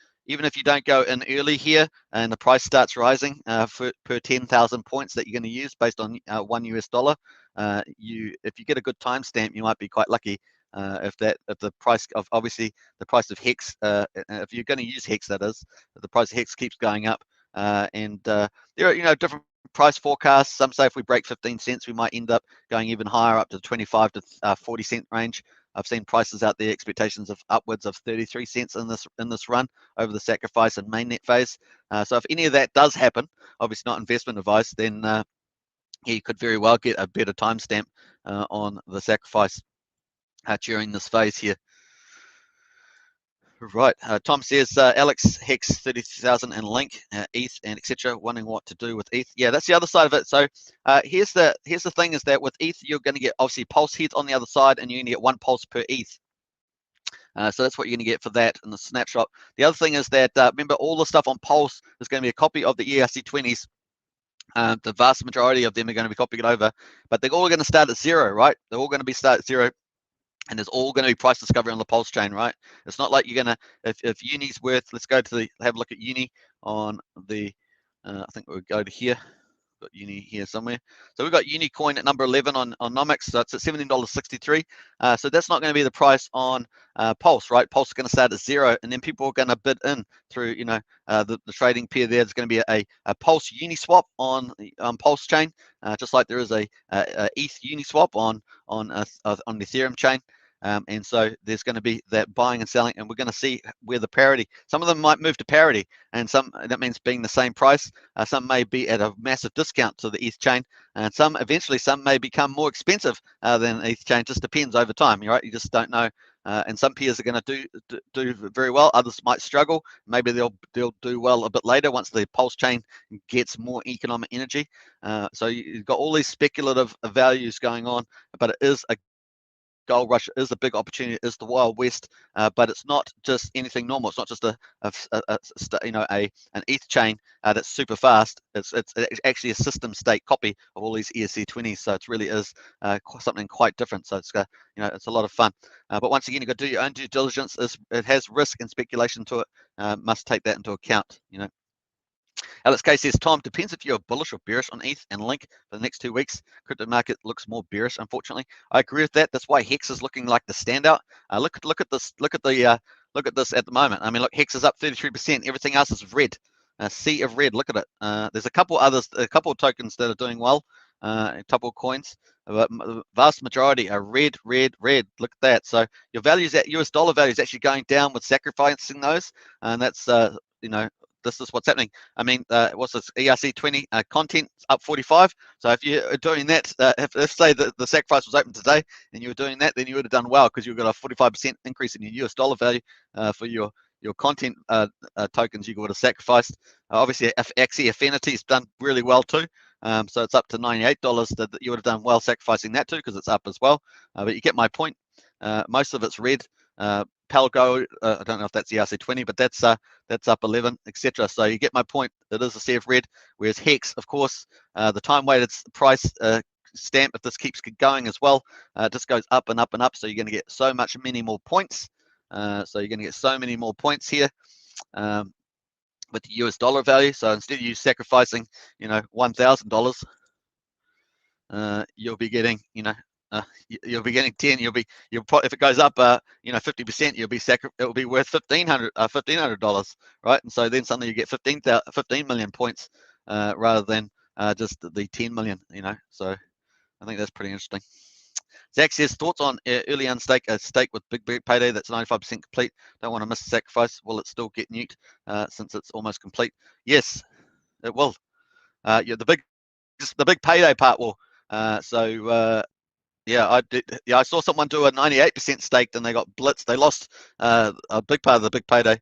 early here and the price starts rising per 10,000 points that you're going to use based on $1 US, if you get a good timestamp, you might be quite lucky. If the price of obviously the price of Hex, if you're going to use Hex, that is, the price of Hex keeps going up, and there are different price forecasts. Some say if we break 15 cents, we might end up going even higher, up to the 25 to 40 cent range. I've seen prices out there, expectations of upwards of 33 cents in this run over the sacrifice and mainnet phase. So if any of that does happen, obviously not investment advice, then you could very well get a better timestamp on the sacrifice during this phase here. Right. Tom says, Alex, Hex 30,000 and Link, ETH, and etc. Wondering what to do with ETH. Yeah, that's the other side of it. So here's the thing: is that with ETH, you're going to get obviously pulse heads on the other side, and you're going to get 1 pulse per ETH. So that's what you're going to get for that in the snapshot. The other thing is that remember, all the stuff on Pulse is going to be a copy of the ERC20s The vast majority of them are going to be copying it over, but they're all going to start at 0, right? They're all going to be start at 0. And there's all going to be price discovery on the Pulse chain, right? It's not like you're going to, if Uni's worth, let's go to have a look at Uni on the, I think we'll go to here. Got Uni here somewhere. So we've got Uni coin at number 11 on Nomics. So it's at $17.63. So that's not going to be the price on Pulse, right? Pulse is going to start at 0, and then people are going to bid in through, the trading pair there. There's going to be a Pulse Uni swap on Pulse chain, just like there is a ETH Uni swap on the Ethereum chain. And so there's going to be that buying and selling, and we're going to see where the parity. Some of them might move to parity, and some, that means being the same price. Some may be at a massive discount to the ETH chain, and some may become more expensive than ETH chain. Just depends over time, right? You just don't know. And some peers are going to do very well. Others might struggle. Maybe they'll do well a bit later once the Pulse chain gets more economic energy. So you've got all these speculative values going on, but it is a gold rush, is a big opportunity, is the Wild West, but it's not just anything normal. It's not just an ETH chain that's super fast. It's actually a system state copy of all these ERC20s. So it really is something quite different. So it's it's a lot of fun. But once again, you've got to do your own due diligence. It has risk and speculation to it. Must take that into account. Alex K says, Tom, depends if you're bullish or bearish on ETH and Link for the next 2 weeks. Crypto market looks more bearish, unfortunately. I agree with that. That's why Hex is looking like the standout. Look at this. Look at this at the moment. I mean, look, Hex is up 33%. Everything else is red. A sea of red. Look at it. There's a couple of tokens that are doing well. A couple of coins, but the vast majority are red, red, red. Look at that. So your values, at US dollar value, is actually going down with sacrificing those, and that's this is what's happening. I mean, what's this ERC20 content up 45? So if you're doing that, if say the sacrifice was open today and you were doing that, then you would have done well because you've got a 45% increase in your US dollar value for your content tokens you would have sacrificed. Obviously, Axie Affinity's done really well too. So it's up to $98 that you would have done well sacrificing that too because it's up as well. But you get my point. Most of it's red. Palgo, I don't know if that's the ERC20, but that's up 11, etc. So you get my point. It is a sea of red. Whereas Hex, of course, the time-weighted price stamp, if this keeps going as well, just goes up and up and up. So you're going to get so many more points. So you're going to get so many more points here with the US dollar value. So instead of you sacrificing, $1,000, you'll be getting, you'll be getting 10. If it goes up, 50%, it'll be worth $1,500, right? And so then suddenly you get 15 million points rather than just the 10 million. So I think that's pretty interesting. Zach says, thoughts on early unstake a stake with big payday that's 95% complete. Don't want to miss the sacrifice. Will it still get nuked since it's almost complete? Yes, it will. The big payday part will. Yeah, I did. Yeah, I saw someone do a 98% stake, and they got blitzed. They lost a big part of the big payday.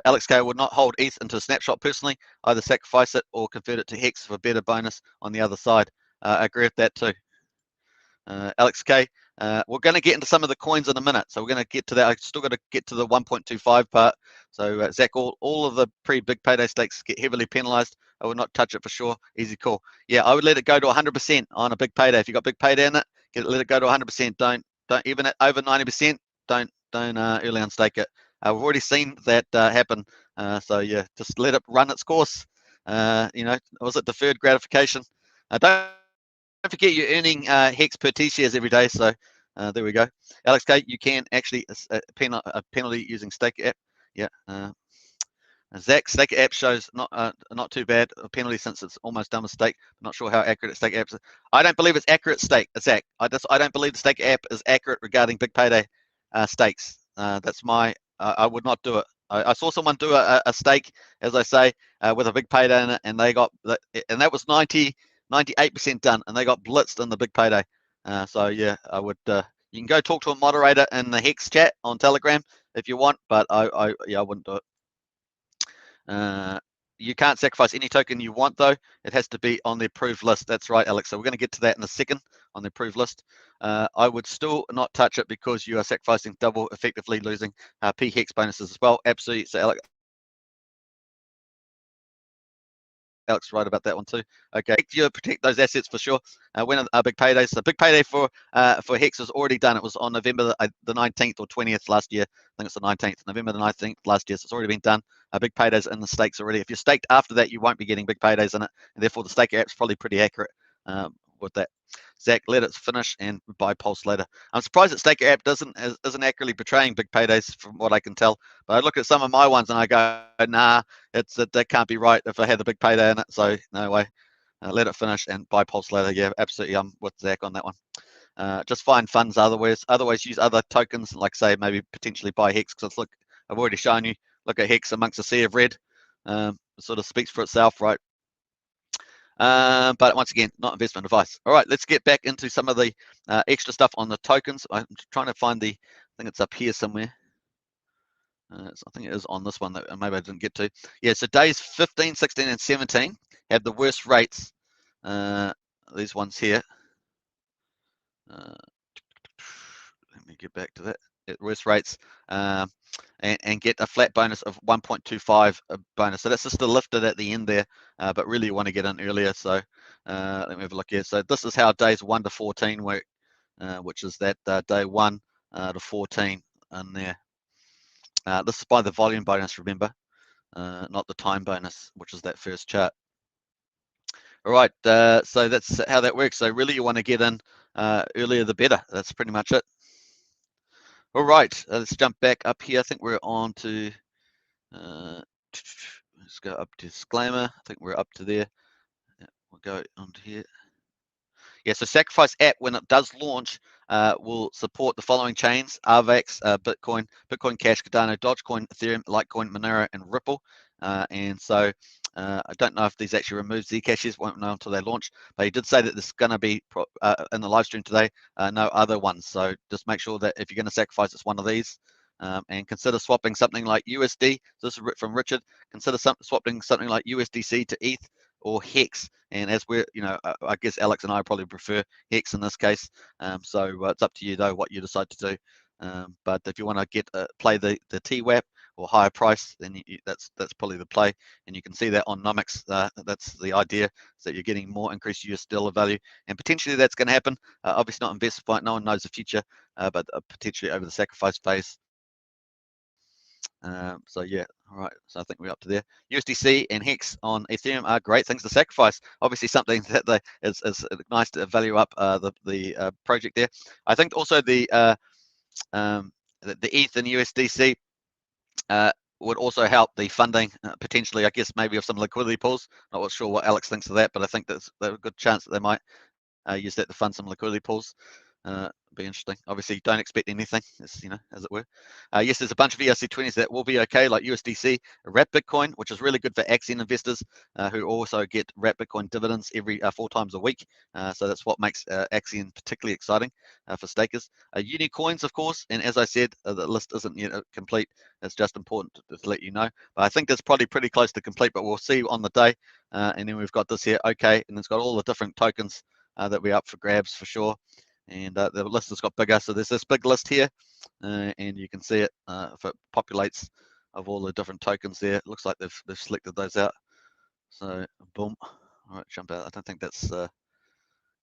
Alex K would not hold ETH into a snapshot personally. Either sacrifice it or convert it to Hex for a better bonus on the other side. I agree with that too. Alex K, we're going to get into some of the coins in a minute, so we're going to get to that. I still got to get to the 1.25 part. So Zach, all of the pre-big payday stakes get heavily penalized. I would not touch it for sure. Easy call. Yeah, I would let it go to 100% on a big payday. If you got big payday in it, let it go to 100%. Don't even at over 90%. Don't early unstake it. We've already seen that happen. So yeah, just let it run its course. Was it deferred gratification? Don't forget you're earning Hex per T shares every day. So there we go. Alex K, you can actually penalty using stake app. Yeah. Zach, stake app shows not too bad a penalty since it's almost done with stake. I'm not sure how accurate stake apps are. I don't believe it's accurate stake. Zach, I don't believe the stake app is accurate regarding big payday stakes. That's my. I would not do it. I saw someone do a stake, as I say, with a big payday in it, and they got and that was 98% done, and they got blitzed in the big payday. So yeah, I would. You can go talk to a moderator in the Hex chat on Telegram if you want, but I wouldn't do it. You can't sacrifice any token you want, though. It has to be on the approved list. That's right, Alex. So we're going to get to that in a second on the approved list. I would still not touch it because you are sacrificing double, effectively losing P-Hex bonuses as well. Absolutely. So, Alex, Alex right about that one too. Okay, you protect those assets for sure. When are big paydays? The big payday for Hex was already done. It was on November the 19th or 20th last year. I think it's the 19th, November the 19th last year. So it's already been done. Big paydays in the stakes already. If you're staked after that, you won't be getting big paydays in it, and therefore the staker app's probably pretty accurate with that. Zach, let it finish and buy Pulse later. I'm surprised that staker app isn't accurately portraying big paydays from what I can tell. But I look at some of my ones and I go, nah, that can't be right if I had the big payday in it. So no way. Let it finish and buy Pulse later. Yeah, absolutely. I'm with Zach on that one. Just find funds otherwise use other tokens, like say maybe potentially buy Hex, because look, I've already shown you, look at Hex amongst a sea of red. It sort of speaks for itself, right? But once again, not investment advice. All right, let's get back into some of the extra stuff on the tokens. I'm trying to find I think it's up here somewhere. I think it is on this one that maybe I didn't get to. Yeah, so days 15, 16, and 17 have the worst rates. These ones here. Let me get back to that. Worst rates. And get a flat bonus of 1.25 bonus. So that's just lifted at the end there, but really you want to get in earlier. So let me have a look here. So this is how days 1 to 14 work, which is that day 1 to 14 in there. This is by the volume bonus, remember, not the time bonus, which is that first chart. All right, so that's how that works. So really you want to get in earlier the better. That's pretty much it. All right, let's jump back up here. I think we're on to, let's go up to disclaimer. I think we're up to there. Yeah, we'll go on to here. Yeah, so Sacrifice app, when it does launch, will support the following chains: AVAX, Bitcoin, Bitcoin Cash, Cardano, Dogecoin, Ethereum, Litecoin, Monero, and Ripple. And so I don't know if these actually remove Zcashes, won't know until they launch, but he did say that there's going to be, in the live stream today, no other ones. So just make sure that if you're going to sacrifice, it's one of these. And consider swapping something like USD. So this is from Richard. Consider swapping something like USDC to ETH or Hex. And as we're, I guess Alex and I probably prefer Hex in this case. So it's up to you though what you decide to do. But if you want to play the TWAP or higher price, then that's probably the play. And you can see that on Nomics. That's the idea, so that you're getting more increased US dollar value, and potentially that's going to happen. Obviously not investment fight. No one knows the future, but potentially over the sacrifice phase. So yeah, all right. So I think we're up to there. USDC and Hex on Ethereum are great things to sacrifice. Obviously, something that is nice to value up the project there. I think also the ETH and USDC would also help the funding potentially. I guess maybe of some liquidity pools. Not sure what Alex thinks of that, but I think there's a good chance that they might use that to fund some liquidity pools. Be interesting. Obviously, don't expect anything, as it were. Yes, there's a bunch of ERC20s that will be okay, like USDC, wrapped Bitcoin, which is really good for Axion investors who also get wrapped Bitcoin dividends every 4 times a week. So that's what makes Axion particularly exciting for stakers. Unicoins, of course, and as I said, the list isn't yet complete. It's just important to let you know. But I think that's probably pretty close to complete, but we'll see on the day. And then we've got this here, okay, and it's got all the different tokens that we're up for grabs for sure. And the list has got bigger, so there's this big list here, and you can see it if it populates of all the different tokens there. It looks like they've selected those out. So boom. All right, jump out. I don't think that's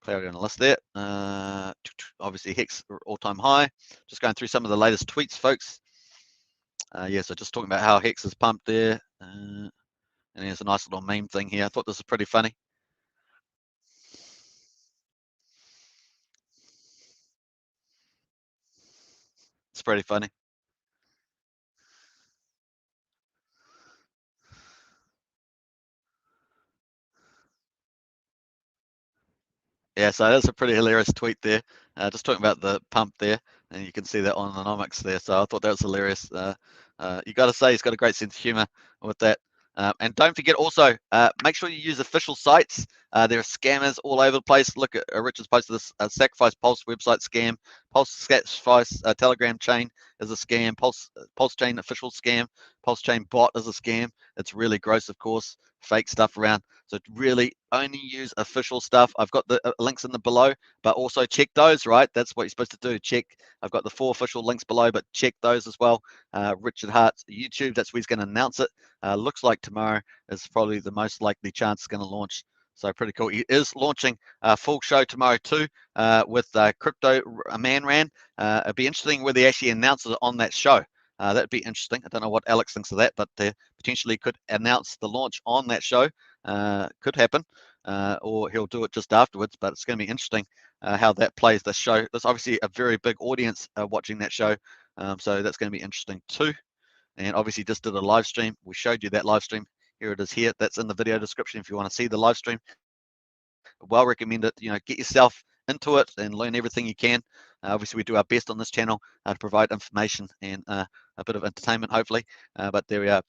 clarity on the list there. Obviously Hex all-time high. Just going through some of the latest tweets, folks. Yeah, so just talking about how Hex is pumped there. And there's a nice little meme thing here. I thought this was pretty funny. It's pretty funny. Yeah, so that's a pretty hilarious tweet there. Just talking about the pump there, and you can see that on the nomics there. So I thought that was hilarious. You got to say he's got a great sense of humor with that. And don't forget also, make sure you use official sites. There are scammers all over the place. Look at Richard's posted this Sacrifice Pulse website scam. Pulse Sacrifice Telegram chain is a scam. Pulsechain official scam. Pulsechain bot is a scam. It's really gross, of course. Fake stuff around. So really only use official stuff. I've got the links in the below, but also check those, right? That's what you're supposed to do. Check. I've got the 4 official links below, but check those as well. Richard Hart's YouTube, that's where he's going to announce it. Looks like tomorrow is probably the most likely chance it's going to launch. So pretty cool. He is launching a full show tomorrow too, with Crypto Man Ran. It'd be interesting whether he actually announces it on that show. That'd be interesting. I don't know what Alex thinks of that, but potentially could announce the launch on that show. Could happen, or he'll do it just afterwards. But it's going to be interesting how that plays. The show. There's obviously a very big audience watching that show, so that's going to be interesting too. And obviously just did a live stream. We showed you that live stream. Here it is here. That's in the video description if you want to see the live stream. Well recommend it. Get yourself into it and learn everything you can. Obviously, we do our best on this channel to provide information and a bit of entertainment, hopefully. But there we are.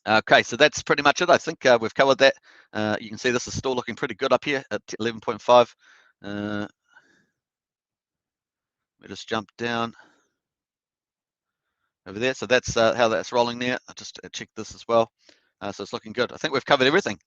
Okay, so that's pretty much it. I think we've covered that. You can see this is still looking pretty good up here at 11.5. Let me just jump down over there. So that's how that's rolling there. I just checked this as well. So it's looking good. I think we've covered everything.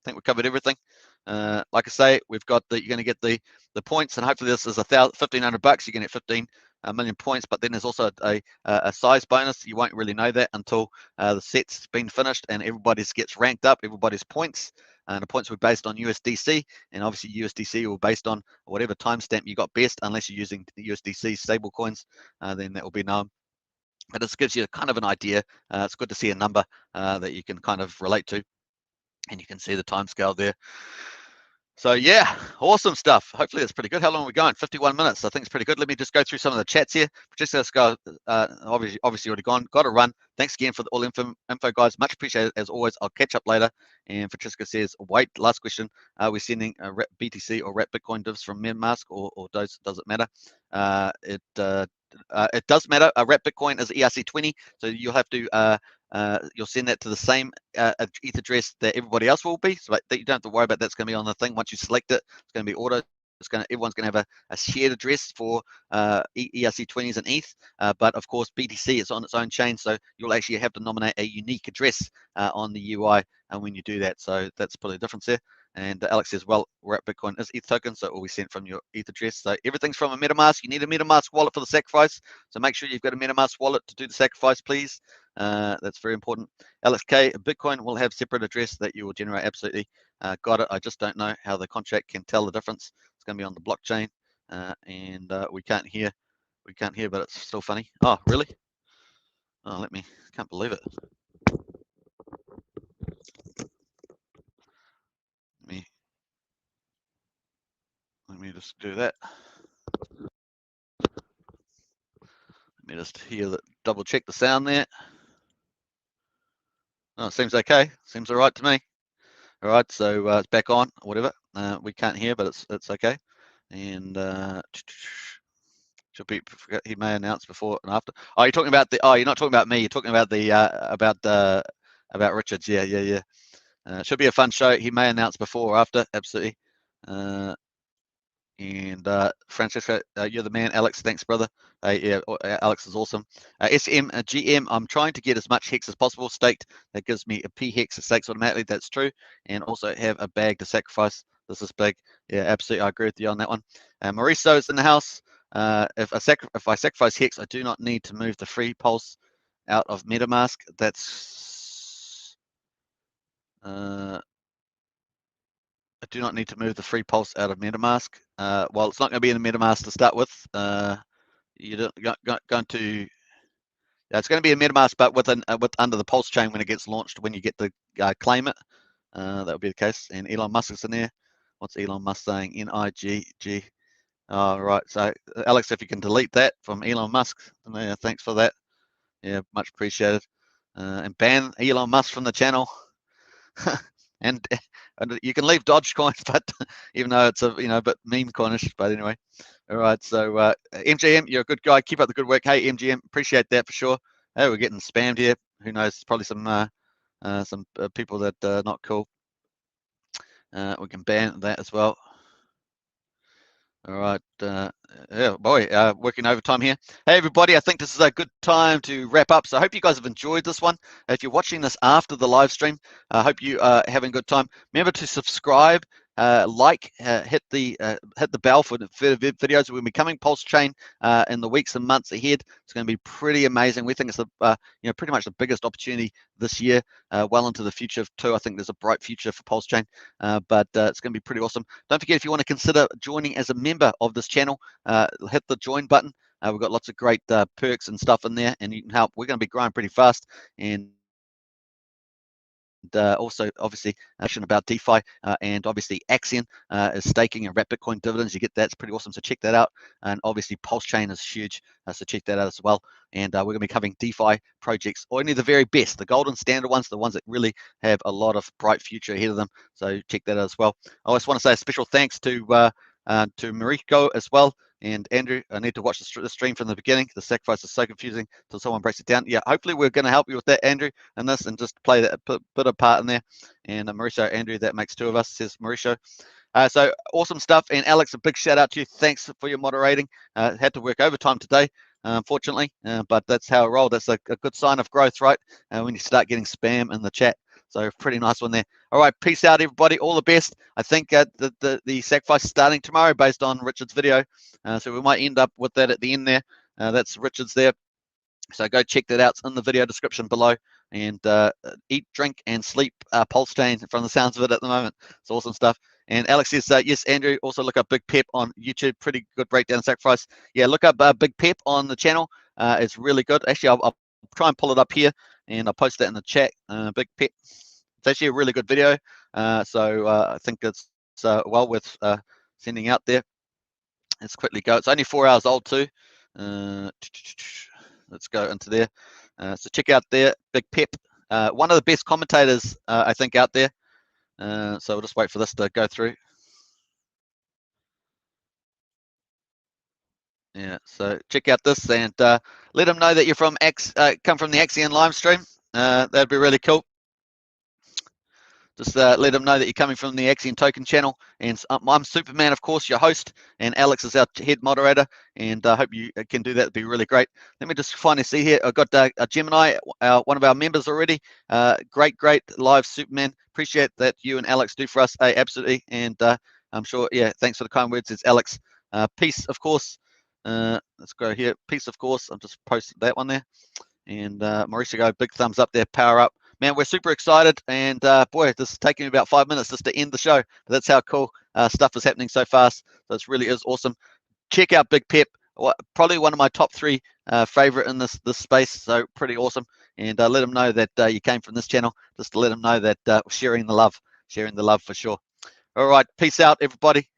Like I say, we've got you're going to get the points, and hopefully this is $1,500. You're going to get 15 million points, but then there's also a size bonus. You won't really know that until the set's been finished and everybody's gets ranked up, everybody's points. And the points were based on USDC, and obviously USDC will based on whatever timestamp you got best, unless you're using the USDC stable coins, then that will be known. But this gives you kind of an idea. It's good to see a number that you can kind of relate to, and you can see the time scale there. So yeah, awesome stuff. Hopefully it's pretty good. How long are we going? 51 minutes. I think it's pretty good. Let me just go through some of the chats here. Francesca's go, obviously already gone. Got to run. Thanks again for all info, guys. Much appreciated as always. I'll catch up later. And Francesca says, wait, last question. Are we sending a BTC or wrap Bitcoin divs from MetaMask, or does it matter? It does matter. Wrap Bitcoin is ERC20, so you'll have to you'll send that to the same ETH address that everybody else will be, so that you don't have to worry about. That's going to be on the thing. Once you select it, it's going to be auto. Everyone's going to have a shared address for ERC20s and ETH, but of course BTC is on its own chain, so you'll actually have to nominate a unique address on the UI when you do that. So that's probably the difference there. And Alex says, well, we're at Bitcoin is ETH token, so it will be sent from your ETH address. So everything's from a MetaMask. You need a MetaMask wallet for the sacrifice, so make sure you've got a MetaMask wallet to do the sacrifice, please. That's very important. Alex K, Bitcoin will have separate address that you will generate. Absolutely. Got it. I just don't know how the contract can tell the difference. It's going to be on the blockchain, and we can't hear, but it's still funny. Oh, really? Oh, can't believe it. Let me just do that. Let me just double check the sound there. Oh, it seems okay. Seems all right to me. All right, so it's back on, whatever. We can't hear, but it's okay. And should be. He may announce before and after. Oh, you're talking about you're not talking about me. You're talking about about Richards. Yeah. Should be a fun show. He may announce before or after. Absolutely. And Francesco, you're the man. Alex, thanks, brother. Yeah, Alex is awesome. GM, I'm trying to get as much hex as possible staked. That gives me a P hex that stakes automatically. That's true. And also have a bag to sacrifice. This is big. Yeah, absolutely. I agree with you on that one. Mauricio is in the house. If I sacrifice hex, I do not need to move the free pulse out of MetaMask. That's I do not need to move the free pulse out of MetaMask. Well, it's not going to be in the MetaMask to start with. You're going to. It's going to be a MetaMask, but with under the Pulsechain when it gets launched. When you get to claim it, that will be the case. And Elon Musk is in there. What's Elon Musk saying? NIGG. Oh, right. So Alex, if you can delete that from Elon Musk, thanks for that. Yeah, much appreciated. And ban Elon Musk from the channel. and you can leave Dogecoin, but even though it's a bit meme coinish, but anyway. All right, so MGM, you're a good guy. Keep up the good work. Hey, MGM, appreciate that for sure. Hey, we're getting spammed here. Who knows? Probably some people that are not cool. We can ban that as well. All right. Yeah, boy, working overtime here. Hey, everybody, I think this is a good time to wrap up. So I hope you guys have enjoyed this one. If you're watching this after the live stream, I hope you are having a good time. Remember to subscribe, hit the bell for the further videos. We'll be coming Pulsechain in the weeks and months ahead. It's going to be pretty amazing. We think it's pretty much the biggest opportunity this year, well into the future too. I think there's a bright future for Pulsechain, but it's going to be pretty awesome. Don't forget, if you want to consider joining as a member of this channel, hit the join button. We've got lots of great perks and stuff in there, and you can help. We're going to be growing pretty fast, and also obviously about DeFi, and obviously Axion is staking and wrap Bitcoin dividends. You get that, it's pretty awesome, so check that out. And obviously Pulsechain is huge, so check that out as well. And we're going to be covering DeFi projects, only the very best, the golden standard ones, the ones that really have a lot of bright future ahead of them, so check that out as well. I just want to say a special thanks to Mariko as well. And Andrew, I need to watch the stream from the beginning. The sacrifice is so confusing until someone breaks it down. Yeah, hopefully we're going to help you with that, Andrew, and this, and just play that bit of part in there. And Mauricio, Andrew, that makes two of us, says Mauricio. So awesome stuff. And Alex, a big shout out to you. Thanks for your moderating. Had to work overtime today, unfortunately, but that's how I roll. That's a good sign of growth, right? When you start getting spam in the chat. So pretty nice one there. All right, peace out, everybody. All the best. I think the sacrifice is starting tomorrow based on Richard's video. So we might end up with that at the end there. That's Richard's there. So go check that out. It's in the video description below. And eat, drink, and sleep Pulsechain from the sounds of it at the moment. It's awesome stuff. And Alex says, yes, Andrew, also look up Big Pep on YouTube. Pretty good breakdown of sacrifice. Yeah, look up Big Pep on the channel. It's really good. Actually, I'll try and pull it up here, and I'll post that in the chat. Big Pep. It's actually a really good video. So I think it's well worth sending out there. Let's quickly go. It's only 4 hours old too. Let's go into there. So check out there, Big Pep. One of the best commentators, I think, out there. So we'll just wait for this to go through. Yeah, so check out this, and let them know that you're from come from the Axion live stream. That'd be really cool. Just let them know that you're coming from the Hex Token channel. And I'm Superman, of course, your host, and Alex is our head moderator. And I hope you can do that. It'd be really great. Let me just finally see here. I've got a Gemini, one of our members already. Great live Superman. Appreciate that you and Alex do for us. Hey, absolutely. And I'm sure, yeah, thanks for the kind words. It's Alex. Peace, of course. Let's go here. Peace, of course. I've just posted that one there. And Mauricio, go big thumbs up there. Power up. Man, we're super excited, and boy, this is taking me about 5 minutes just to end the show. But that's how cool stuff is happening so fast. So it really is awesome. Check out Big Pep, probably one of my top 3 favorite in this space. So pretty awesome. And let them know that you came from this channel, just to let them know that sharing the love for sure. All right, peace out, everybody.